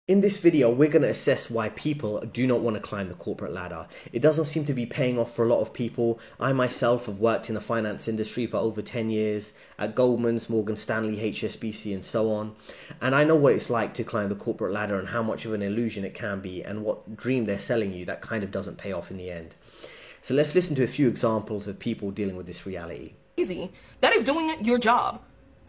In this video, we're going to assess why people do not want to climb the corporate ladder. It doesn't seem to be paying off for a lot of people. I myself have worked in the finance industry for over 10 years at Goldman's, Morgan Stanley, HSBC, and so on. And I know what it's like to climb the corporate ladder and how much of an illusion it can be and what dream they're selling you that kind of doesn't pay off in the end. So let's listen to a few examples of people dealing with this reality. Easy. That is doing your job.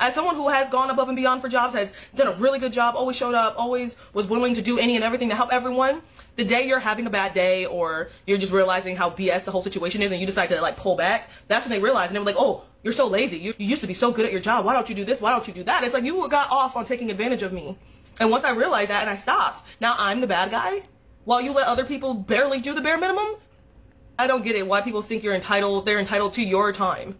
As someone who has gone above and beyond for jobs, has done a really good job, always showed up, always was willing to do any and everything to help everyone, the day you're having a bad day or you're just realizing how BS the whole situation is and you decide to like pull back, that's when they realize and they were like, oh, you're so lazy. You used to be so good at your job. Why don't you do this? Why don't you do that? It's like you got off on taking advantage of me. And once I realized that and I stopped, now I'm the bad guy while you let other people barely do the bare minimum. I don't get it why people think they're entitled to your time.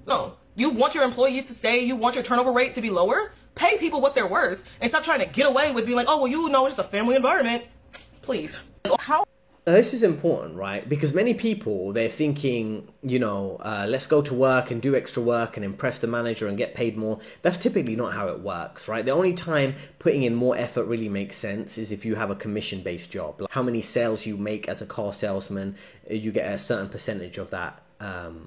No. You want your employees to stay, you want your turnover rate to be lower, pay people what they're worth, and stop trying to get away with being like, oh, well, you know, it's a family environment. Please. How? This is important, right? Because many people, they're thinking, let's go to work and do extra work and impress the manager and get paid more. That's typically not how it works, right? The only time putting in more effort really makes sense is if you have a commission-based job. Like how many sales you make as a car salesman, you get a certain percentage of that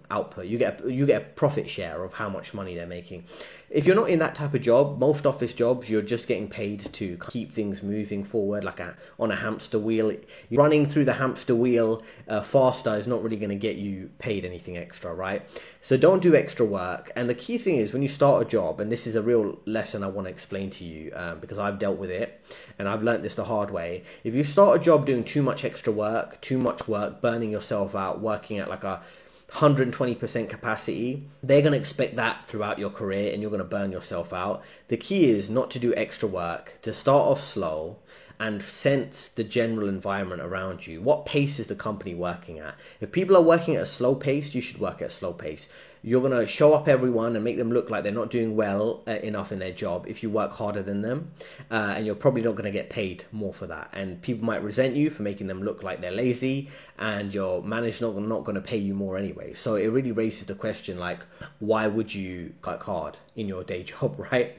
output. You get a profit share of how much money they're making. If you're not in that type of job, most office jobs, you're just getting paid to keep things moving forward like on a hamster wheel. Running through the hamster wheel faster is not really going to get you paid anything extra, right? So don't do extra work. And the key thing is when you start a job, and this is a real lesson I want to explain to you because I've dealt with it and I've learned this the hard way. If you start a job doing too much extra work, too much work, burning yourself out, working at like a 120% capacity, they're going to expect that throughout your career and you're going to burn yourself out. The key is not to do extra work, to start off slow and sense the general environment around you. What pace is the company working at? If people are working at a slow pace, you should work at a slow pace. You're going to show up everyone and make them look like they're not doing well enough in their job if you work harder than them. And you're probably not going to get paid more for that. And people might resent you for making them look like they're lazy and your manager's not going to pay you more anyway. So it really raises the question, like, why would you work hard in your day job, right?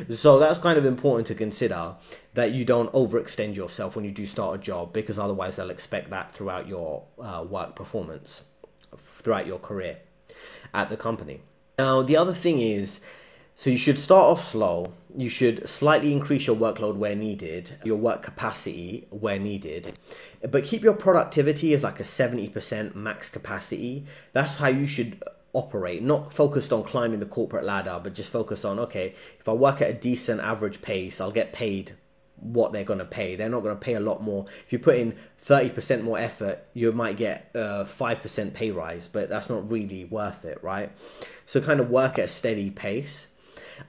So that's kind of important to consider, that you don't overextend yourself when you do start a job, because otherwise they'll expect that throughout your work performance, throughout your career at the company. Now, the other thing is, so you should start off slow. You should slightly increase your workload where needed, your work capacity where needed, but keep your productivity as like a 70% max capacity. That's how you should operate, not focused on climbing the corporate ladder, but just focus on, okay, if I work at a decent average pace, I'll get paid what they're going to pay. They're not going to pay a lot more. If you put in 30% more effort, you might get a 5% pay rise, but that's not really worth it, right? So kind of work at a steady pace.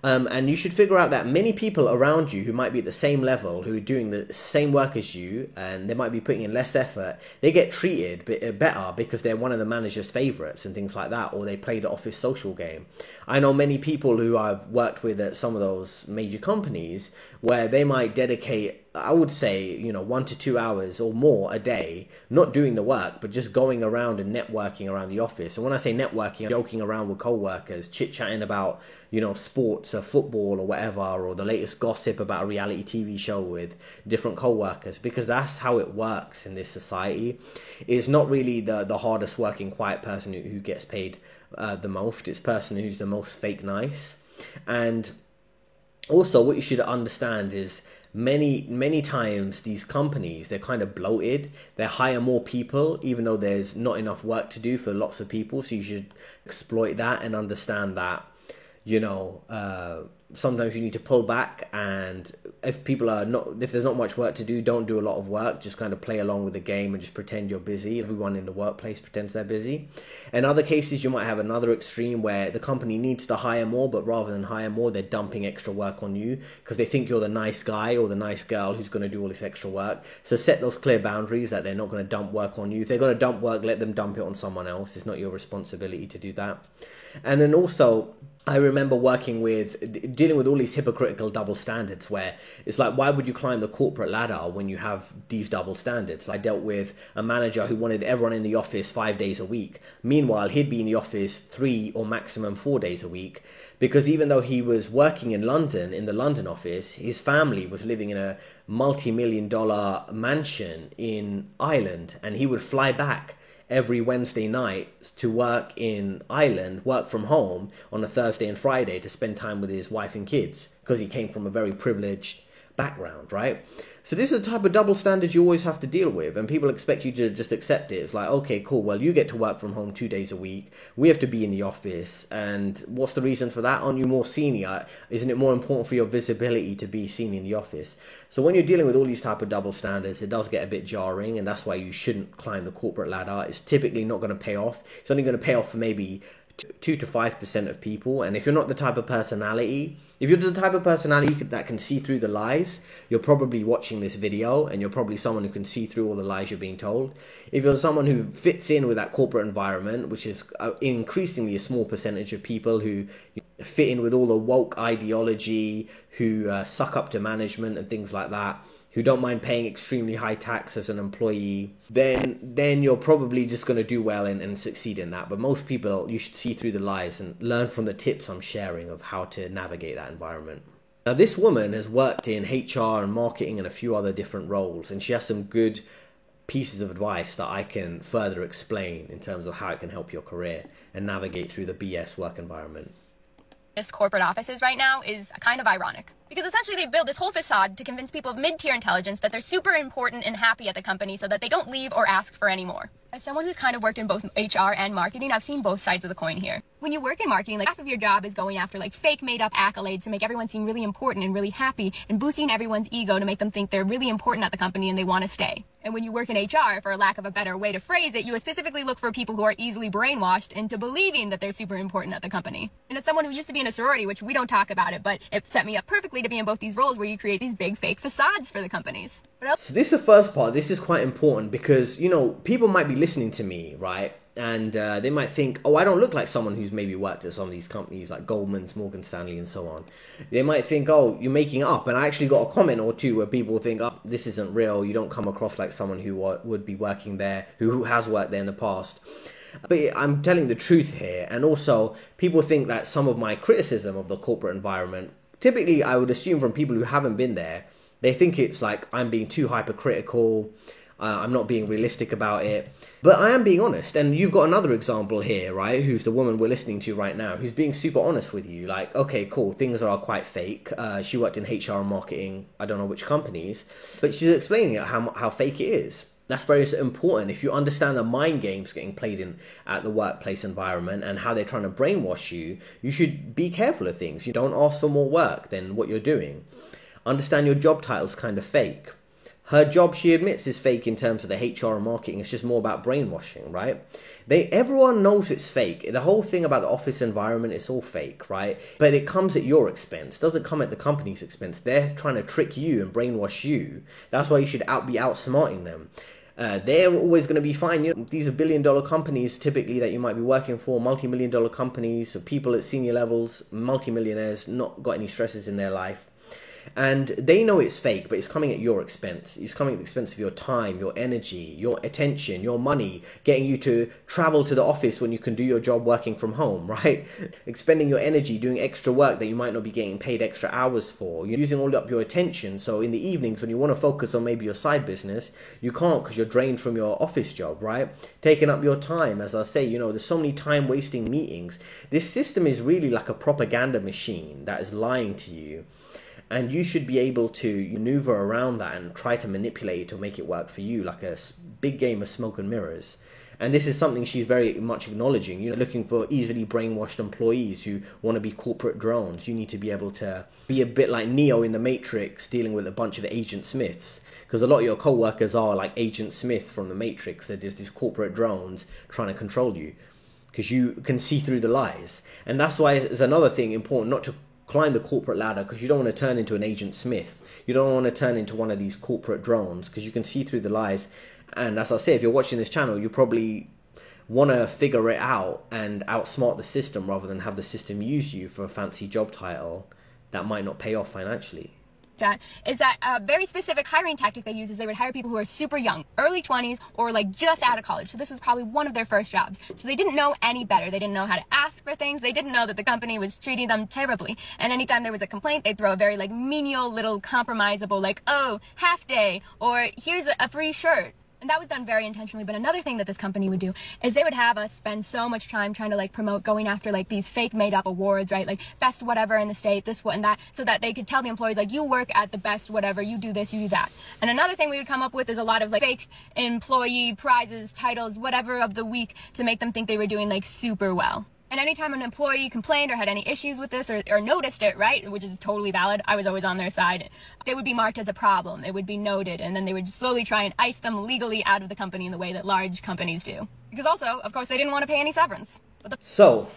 And you should figure out that many people around you who might be at the same level, who are doing the same work as you, and they might be putting in less effort, they get treated better because they're one of the manager's favorites and things like that, or they play the office social game. I know many people who I've worked with at some of those major companies where they might dedicate, I would say, 1 to 2 hours or more a day, not doing the work, but just going around and networking around the office. And when I say networking, I'm joking around with co-workers, chit-chatting about, sports or football or whatever, or the latest gossip about a reality TV show with different co-workers, because that's how it works in this society. It's not really the hardest working, quiet person who gets paid the most. It's the person who's the most fake nice. And also what you should understand is, many times these companies, they're kind of bloated. They hire more people even though there's not enough work to do for lots of people. So you should exploit that and understand that sometimes you need to pull back, and if there's not much work to do, don't do a lot of work. Just kind of play along with the game and just pretend you're busy. Everyone in the workplace pretends they're busy. In other cases, you might have another extreme where the company needs to hire more, but rather than hire more, they're dumping extra work on you because they think you're the nice guy or the nice girl who's going to do all this extra work. So set those clear boundaries that they're not going to dump work on you. If they're going to dump work, let them dump it on someone else. It's not your responsibility to do that. And then also, I remember working with dealing with all these hypocritical double standards where it's like, why would you climb the corporate ladder when you have these double standards? I dealt with a manager who wanted everyone in the office 5 days a week. Meanwhile, he'd be in the office 3 or maximum 4 days a week, because even though he was working in London, in the London office, his family was living in a multi-million-dollar mansion in Ireland, and he would fly back every Wednesday night to work in Ireland, work from home on a Thursday and Friday to spend time with his wife and kids, because he came from a very privileged background, right? So this is the type of double standards you always have to deal with, and people expect you to just accept it. It's like, okay, cool, well, you get to work from home 2 days a week, we have to be in the office, and what's the reason for that? Aren't you more senior? Isn't it more important for your visibility to be seen in the office? So when you're dealing with all these type of double standards, it does get a bit jarring, and that's why you shouldn't climb the corporate ladder. It's typically not going to pay off. It's only going to pay off for maybe 2 to 5% of people. And if you're not the type of personality, if you're the type of personality that can see through the lies, you're probably watching this video, and you're probably someone who can see through all the lies you're being told. If you're someone who fits in with that corporate environment, which is increasingly a small percentage of people who fit in with all the woke ideology, who suck up to management and things like that, who don't mind paying extremely high tax as an employee, then you're probably just going to do well and succeed in that. But most people, you should see through the lies and learn from the tips I'm sharing of how to navigate that environment. Now, this woman has worked in HR and marketing and a few other different roles, and she has some good pieces of advice that I can further explain in terms of how it can help your career and navigate through the BS work environment. Corporate offices right now is kind of ironic, because essentially they build this whole facade to convince people of mid-tier intelligence that they're super important and happy at the company so that they don't leave or ask for any more. As someone who's kind of worked in both HR and marketing, I've seen both sides of the coin here. When you work in marketing, like half of your job is going after like fake made-up accolades to make everyone seem really important and really happy, and boosting everyone's ego to make them think they're really important at the company and they want to stay. And when you work in HR, for lack of a better way to phrase it, you specifically look for people who are easily brainwashed into believing that they're super important at the company. And as someone who used to be in a sorority, which we don't talk about it, but it set me up perfectly to be in both these roles where you create these big fake facades for the companies. So this is the first part. This is quite important because, you know, people might be listening to me, right? And they might think, oh, I don't look like someone who's maybe worked at some of these companies like Goldman's, Morgan Stanley, and so on. They might think, oh, you're making it up. And I actually got a comment or two where people think, oh, this isn't real. You don't come across like someone who would be working there, who has worked there in the past. But I'm telling the truth here. And also, people think that some of my criticism of the corporate environment, typically I would assume from people who haven't been there, they think it's like I'm being too hypercritical, I'm not being realistic about it. But I am being honest. And you've got another example here, right? Who's the woman we're listening to right now, who's being super honest with you. Like, okay, cool, things are quite fake. She worked in HR and marketing, I don't know which companies, but she's explaining how fake it is. That's very important. If you understand the mind games getting played in at the workplace environment and how they're trying to brainwash you, you should be careful of things. You don't ask for more work than what you're doing. Understand your job title's kind of fake. Her job, she admits, is fake in terms of the HR and marketing. It's just more about brainwashing, right? Everyone knows it's fake. The whole thing about the office environment is all fake, right? But it comes at your expense. It doesn't come at the company's expense. They're trying to trick you and brainwash you. That's why you should be outsmarting them. They're always going to be fine. You know, these are billion-dollar companies typically that you might be working for, multi-million-dollar companies, people at senior levels, multi-millionaires, not got any stresses in their life. And they know it's fake, but it's coming at your expense. It's coming at the expense of your time, your energy, your attention, your money, getting you to travel to the office when you can do your job working from home, right? Expending your energy doing extra work that you might not be getting paid extra hours for. You're using all up your attention. So in the evenings when you want to focus on maybe your side business, you can't because you're drained from your office job, right? Taking up your time. As I say, you know, there's so many time wasting meetings. This system is really like a propaganda machine that is lying to you. And you should be able to maneuver around that and try to manipulate it to make it work for you, like a big game of smoke and mirrors. And this is something she's very much acknowledging. You're looking for easily brainwashed employees who want to be corporate drones. You need to be able to be a bit like Neo in the Matrix, dealing with a bunch of Agent Smiths. Because a lot of your co-workers are like Agent Smith from the Matrix. They're just these corporate drones trying to control you. Because you can see through the lies. And that's why it's another thing important not to climb the corporate ladder, because you don't want to turn into an Agent Smith. You don't want to turn into one of these corporate drones because you can see through the lies. And as I say, if you're watching this channel, you probably want to figure it out and outsmart the system rather than have the system use you for a fancy job title that might not pay off financially. That is that a very specific hiring tactic they use is they would hire people who are super young, early 20s, or like just out of college. So this was probably one of their first jobs. So they didn't know any better. They didn't know how to ask for things. They didn't know that the company was treating them terribly. And anytime there was a complaint, they'd throw a very like menial little compromisable like, oh, half day, or here's a free shirt. And that was done very intentionally. But another thing that this company would do is they would have us spend so much time trying to like promote going after like these fake made up awards, right? Like best whatever in the state, this, what, and that, so that they could tell the employees like, you work at the best whatever, you do this, you do that. And another thing we would come up with is a lot of like fake employee prizes, titles, whatever of the week to make them think they were doing like super well. And anytime an employee complained or had any issues with this or noticed it, right, which is totally valid, I was always on their side, they would be marked as a problem. It would be noted, and then they would slowly try and ice them legally out of the company in the way that large companies do. Because also, of course, they didn't want to pay any severance. So,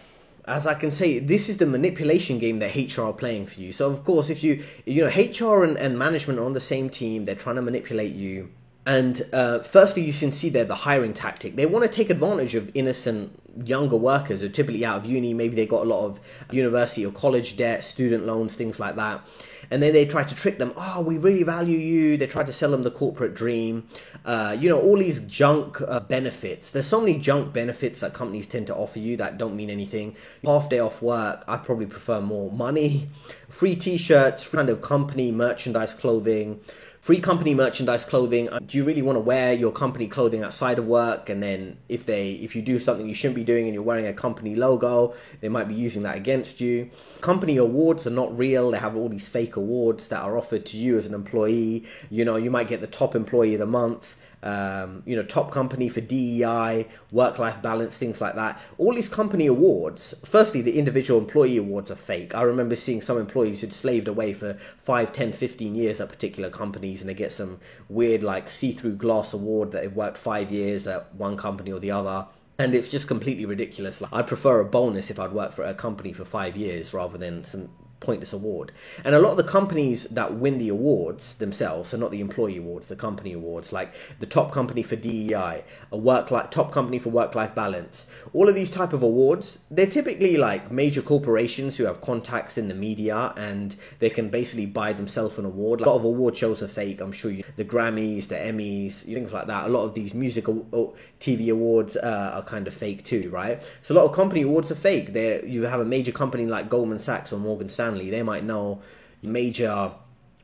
as I can say, this is the manipulation game that HR are playing for you. So, of course, if you know, HR and management are on the same team, they're trying to manipulate you. And firstly, you can see there the hiring tactic. They want to take advantage of innocent younger workers who are typically out of uni. Maybe they got a lot of university or college debt, student loans, things like that. And then they try to trick them. Oh, we really value you. They try to sell them the corporate dream. You know, all these junk benefits. There's so many junk benefits that companies tend to offer you that don't mean anything. Half day off work. I probably prefer more money. Free t-shirts, kind of company merchandise clothing. Free company merchandise clothing. Do you really want to wear your company clothing outside of work? And then if you do something you shouldn't be doing and you're wearing a company logo, they might be using that against you. Company awards are not real. They have all these fake awards that are offered to you as an employee. You know, you might get the top employee of the month. You know, top company for DEI, work-life balance, things like that. All these company awards, firstly, the individual employee awards are fake. I remember seeing some employees who'd slaved away for 5, 10, 15 years at particular companies, and they get some weird, like, see-through glass award that they've worked 5 years at one company or the other. And it's just completely ridiculous. Like, I'd prefer a bonus if I'd worked for a company for 5 years rather than some pointless award. And a lot of the companies that win the awards themselves, so not the employee awards, the company awards, like the top company for DEI, top company for work-life balance, all of these type of awards, they're typically like major corporations who have contacts in the media and they can basically buy themselves an award. Like, a lot of award shows are fake. I'm sure the Grammys, the Emmys, things like that. A lot of these music TV awards are kind of fake too, right? So a lot of company awards are fake. You have a major company like Goldman Sachs or Morgan Stanley. They might know major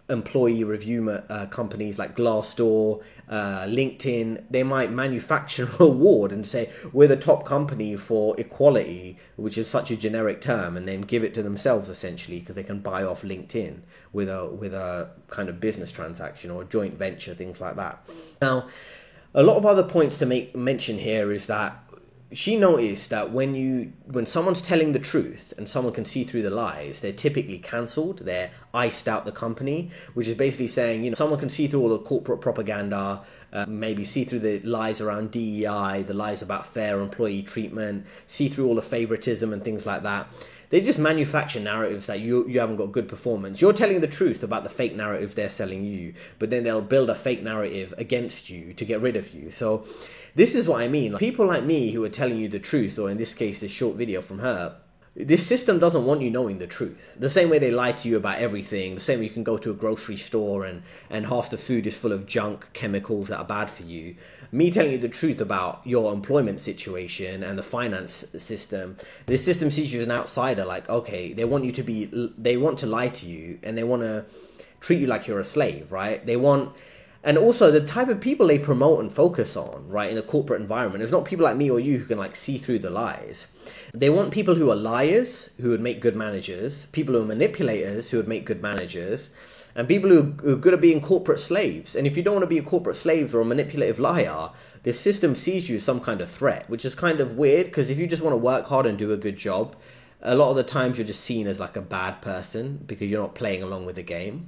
employee review companies like Glassdoor, LinkedIn. They might manufacture an award and say, we're the top company for equality, which is such a generic term, and then give it to themselves essentially because they can buy off LinkedIn with a kind of business transaction or a joint venture, things like that. Now, a lot of other points to mention here is that she noticed that when someone's telling the truth and someone can see through the lies, they're typically cancelled. They're iced out the company, which is basically saying, you know, someone can see through all the corporate propaganda, maybe see through the lies around DEI, the lies about fair employee treatment, see through all the favoritism and things like that. They just manufacture narratives that you haven't got good performance. You're telling the truth about the fake narrative they're selling you, but then they'll build a fake narrative against you to get rid of you. So this is what I mean. Like, people like me who are telling you the truth, or in this case, this short video from her, this system doesn't want you knowing the truth. The same way they lie to you about everything, the same way you can go to a grocery store and half the food is full of junk chemicals that are bad for you. Me telling you the truth about your employment situation and the finance system, this system sees you as an outsider. Like, okay, they want to lie to you and they want to treat you like you're a slave, right? And also the type of people they promote and focus on, right, in a corporate environment, it's not people like me or you who can like see through the lies. They want people who are liars, who would make good managers, people who are manipulators, who would make good managers, and people who are good at being corporate slaves. And if you don't want to be a corporate slave or a manipulative liar, the system sees you as some kind of threat, which is kind of weird, because if you just want to work hard and do a good job, a lot of the times you're just seen as like a bad person because you're not playing along with the game.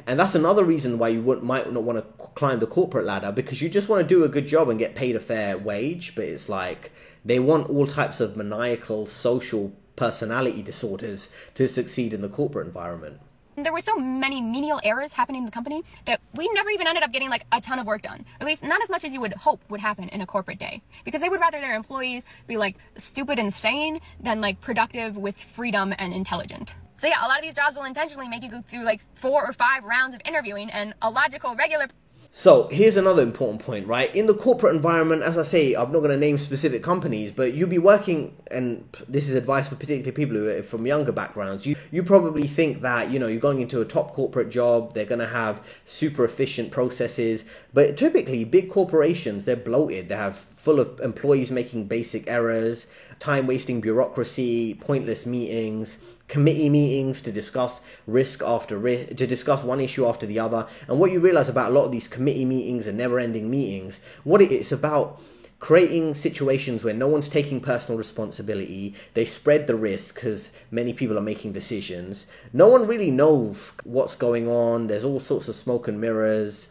And that's another reason why you might not want to climb the corporate ladder, because you just want to do a good job and get paid a fair wage. But it's like they want all types of maniacal social personality disorders to succeed in the corporate environment. There were so many menial errors happening in the company that we never even ended up getting like a ton of work done. Or at least not as much as you would hope would happen in a corporate day. Because they would rather their employees be like stupid and sane than like productive with freedom and intelligent. So yeah, a lot of these jobs will intentionally make you go through like 4 or 5 rounds of interviewing, and a logical, regular... So here's another important point, right? In the corporate environment, as I say, I'm not going to name specific companies, but you'll be working, and this is advice for particularly people who are from younger backgrounds. You probably think that, you know, you're going into a top corporate job, they're going to have super efficient processes, but typically big corporations, they're bloated. They have full of employees making basic errors, time-wasting bureaucracy, pointless meetings, committee meetings to discuss risk after risk, to discuss one issue after the other. And what you realize about a lot of these committee meetings and never-ending meetings, what it's about creating situations where no one's taking personal responsibility. They spread the risk because many people are making decisions. No one really knows what's going on. There's all sorts of smoke and mirrors,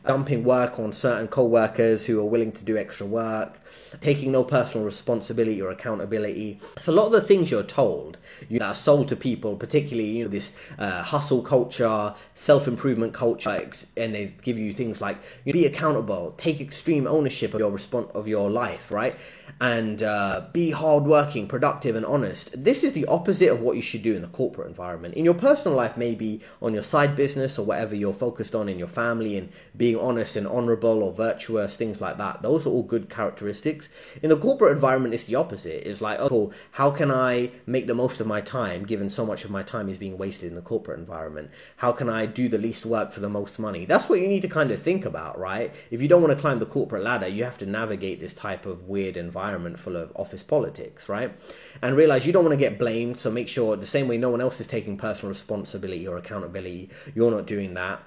dumping work on certain co-workers who are willing to do extra work, taking no personal responsibility or accountability. So a lot of the things you're told, that are sold to people, particularly, you know, this hustle culture, self-improvement culture, and they give you things like, you be accountable, take extreme ownership of your life, right? And be hardworking, productive, and honest. This is the opposite of what you should do in the corporate environment. In your personal life, maybe on your side business or whatever you're focused on in your family, and being honest and honorable or virtuous, things like that. Those are all good characteristics. In the corporate environment, it's the opposite. It's like, oh, how can I make the most of my time, given so much of my time is being wasted in the corporate environment? How can I do the least work for the most money? That's what you need to kind of think about, right? If you don't want to climb the corporate ladder, you have to navigate this type of weird environment full of office politics, right? And realize you don't want to get blamed, so make sure the same way no one else is taking personal responsibility or accountability, you're not doing that.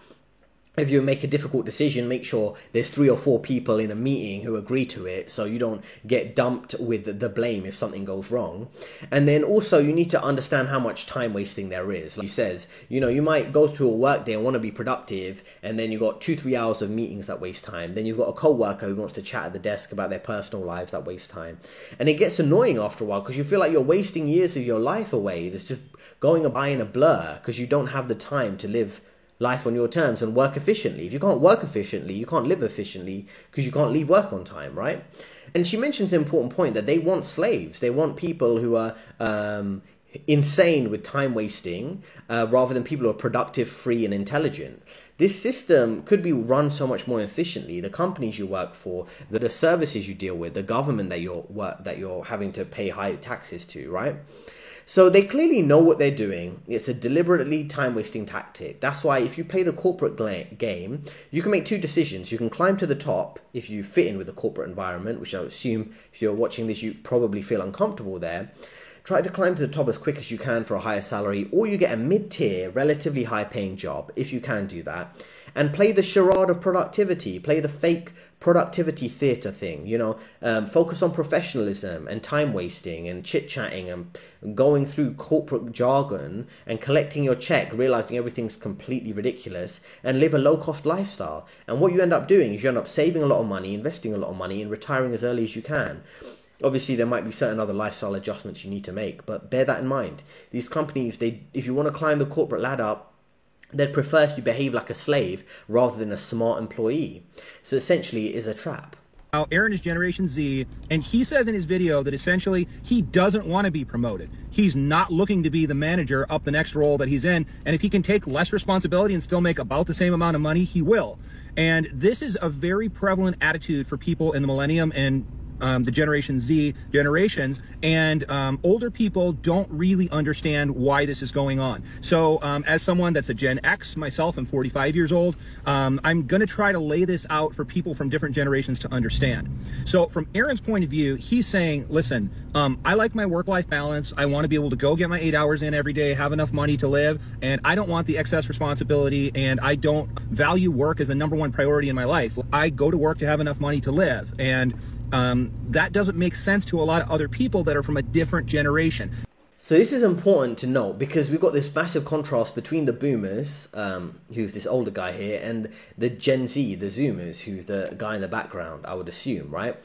If you make a difficult decision, make sure there's 3 or 4 people in a meeting who agree to it, so you don't get dumped with the blame if something goes wrong. And then also you need to understand how much time wasting there is. Like he says, you know, you might go through a work day and want to be productive, and then you've got 2-3 hours of meetings that waste time. Then you've got a co-worker who wants to chat at the desk about their personal lives that waste time. And it gets annoying after a while because you feel like you're wasting years of your life away. It's just going by in a blur because you don't have the time to live life on your terms and work efficiently. If you can't work efficiently, you can't live efficiently because you can't leave work on time, right? And she mentions an important point that they want slaves. They want people who are insane with time wasting rather than people who are productive, free, and intelligent. This system could be run so much more efficiently. The companies you work for, the services you deal with, the government that you're having to pay high taxes to, right? So they clearly know what they're doing. It's a deliberately time-wasting tactic. That's why if you play the corporate game, you can make 2 decisions. You can climb to the top if you fit in with the corporate environment, which I assume if you're watching this, you probably feel uncomfortable there. Try to climb to the top as quick as you can for a higher salary, or you get a mid-tier, relatively high-paying job, if you can do that. And play the charade of productivity, play the fake productivity theatre thing, you know, focus on professionalism and time wasting and chit-chatting and going through corporate jargon and collecting your check, realizing everything's completely ridiculous, and live a low-cost lifestyle. And what you end up doing is you end up saving a lot of money, investing a lot of money, and retiring as early as you can. Obviously, there might be certain other lifestyle adjustments you need to make, but bear that in mind. These companies, if you want to climb the corporate ladder, they'd prefer if you behave like a slave rather than a smart employee. So essentially, it is a trap. Now, Aaron is Generation Z, and he says in his video that essentially he doesn't want to be promoted. He's not looking to be the manager up the next role that he's in, and if he can take less responsibility and still make about the same amount of money, he will. And this is a very prevalent attitude for people in the millennium and the Generation Z generations, and older people don't really understand why this is going on. So as someone that's a Gen X myself, I'm 45 years old, I'm going to try to lay this out for people from different generations to understand. So from Aaron's point of view, he's saying, listen, I like my work-life balance. I want to be able to go get my 8 hours in every day, have enough money to live, and I don't want the excess responsibility, and I don't value work as the #1 priority in my life. I go to work to have enough money to live, and that doesn't make sense to a lot of other people that are from a different generation. So this is important to note because we've got this massive contrast between the boomers, who's this older guy here, and the Gen Z, the Zoomers, who's the guy in the background, I would assume, right?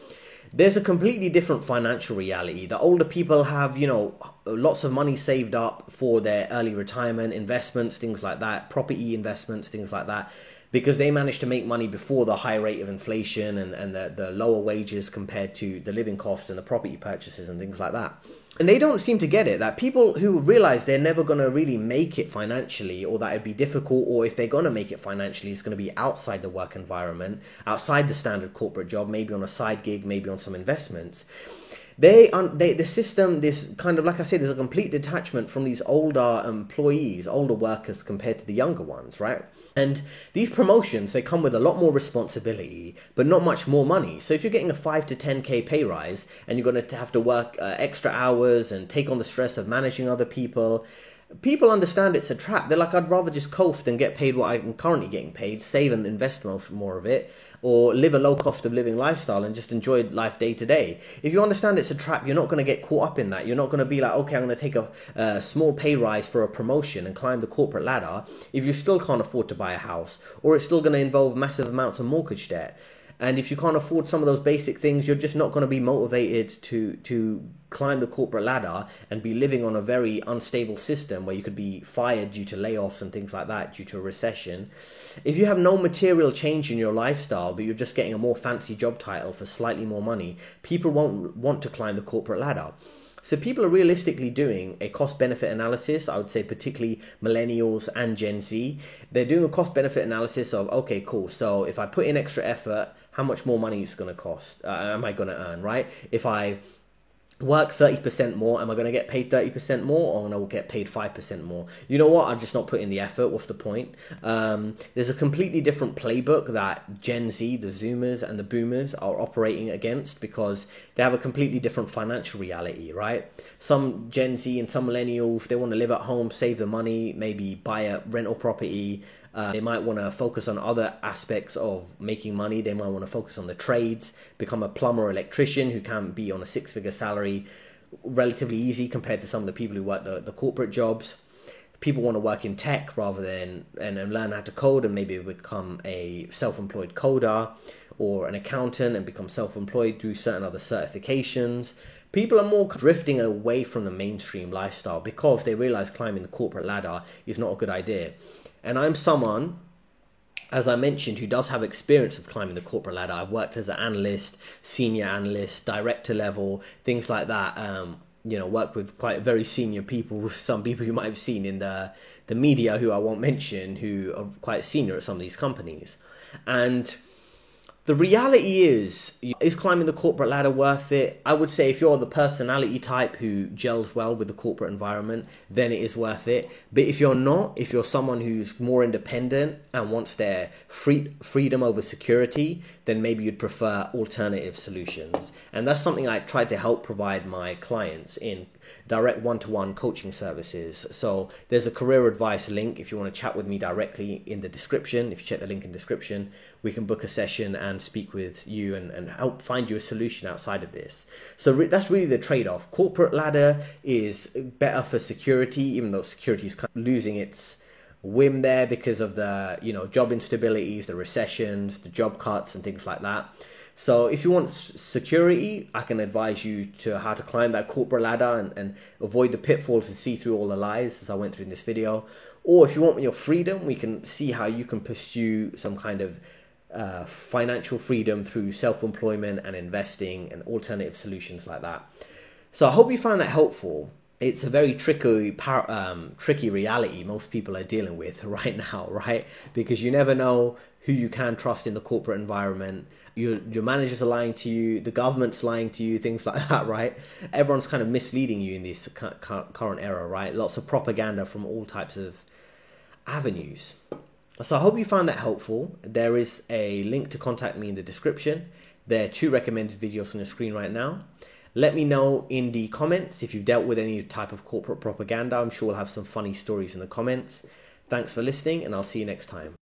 There's a completely different financial reality. The older people have, you know, lots of money saved up for their early retirement, investments, things like that, property investments, things like that, because they managed to make money before the high rate of inflation and the lower wages compared to the living costs and the property purchases and things like that. And they don't seem to get it, that people who realize they're never going to really make it financially, or that it'd be difficult, or if they're going to make it financially, it's going to be outside the work environment, outside the standard corporate job, maybe on a side gig, maybe on some investments. The system, this kind of, like I said, there's a complete detachment from these older employees, older workers compared to the younger ones, right? And these promotions, they come with a lot more responsibility, but not much more money. So if you're getting a 5 to 10K pay rise and you're going to have to work extra hours and take on the stress of managing other people, people understand it's a trap. They're like, I'd rather just coast and get paid what I'm currently getting paid, save and invest more of it, or live a low cost of living lifestyle and just enjoy life day to day. If you understand it's a trap, you're not going to get caught up in that. You're not going to be like, okay, I'm going to take a small pay rise for a promotion and climb the corporate ladder if you still can't afford to buy a house, or it's still going to involve massive amounts of mortgage debt. And if you can't afford some of those basic things, you're just not going to be motivated to climb the corporate ladder and be living on a very unstable system where you could be fired due to layoffs and things like that, due to a recession. If you have no material change in your lifestyle, but you're just getting a more fancy job title for slightly more money, people won't want to climb the corporate ladder. So people are realistically doing a cost-benefit analysis. I would say particularly millennials and Gen Z. They're doing a cost-benefit analysis of, okay, cool. So if I put in extra effort, how much more money is going to cost? Am I going to earn, right? If I work 30% more, am I going to get paid 30% more, or am I going to get paid 5% more? You know what? I'm just not putting the effort. What's the point? There's a completely different playbook that Gen Z, the Zoomers and the Boomers are operating against, because they have a completely different financial reality, right? Some Gen Z and some millennials, they want to live at home, save the money, maybe buy a rental property. They might want to focus on other aspects of making money. They might want to focus on the trades, become a plumber or electrician who can be on a 6-figure salary relatively easy compared to some of the people who work the corporate jobs. People want to work in tech rather than and learn how to code and maybe become a self-employed coder or an accountant and become self-employed, do certain other certifications. People are more drifting away from the mainstream lifestyle because they realize climbing the corporate ladder is not a good idea. And I'm someone, as I mentioned, who does have experience of climbing the corporate ladder. I've worked as an analyst, senior analyst, director level, things like that. Work with quite very senior people, some people you might have seen in the media who I won't mention, who are quite senior at some of these companies. And the reality is climbing the corporate ladder worth it? I would say if you're the personality type who gels well with the corporate environment, then it is worth it. But if you're not, if you're someone who's more independent and wants their freedom over security, then maybe you'd prefer alternative solutions. And that's something I try to help provide my clients in direct one-to-one coaching services. So there's a career advice link if you want to chat with me directly in the description. If you check the link in the description, we can book a session and speak with you and help find you a solution outside of this. So that's really the trade-off. Corporate ladder is better for security, even though security is kind of losing its whim there because of the job instabilities, the recessions, the job cuts and things like that. So if you want security, I can advise you to how to climb that corporate ladder and avoid the pitfalls and see through all the lies as I went through in this video. Or if you want your freedom, we can see how you can pursue some kind of financial freedom through self-employment and investing and alternative solutions like that. So I hope you found that helpful. It's a very tricky reality most people are dealing with right now, right? Because you never know who you can trust in the corporate environment. Your managers are lying to you, the government's lying to you, things like that, right? Everyone's kind of misleading you in this current era, right? Lots of propaganda from all types of avenues. So I hope you found that helpful. There is a link to contact me in the description. There are 2 recommended videos on the screen right now. Let me know in the comments if you've dealt with any type of corporate propaganda. I'm sure we'll have some funny stories in the comments. Thanks for listening, and I'll see you next time.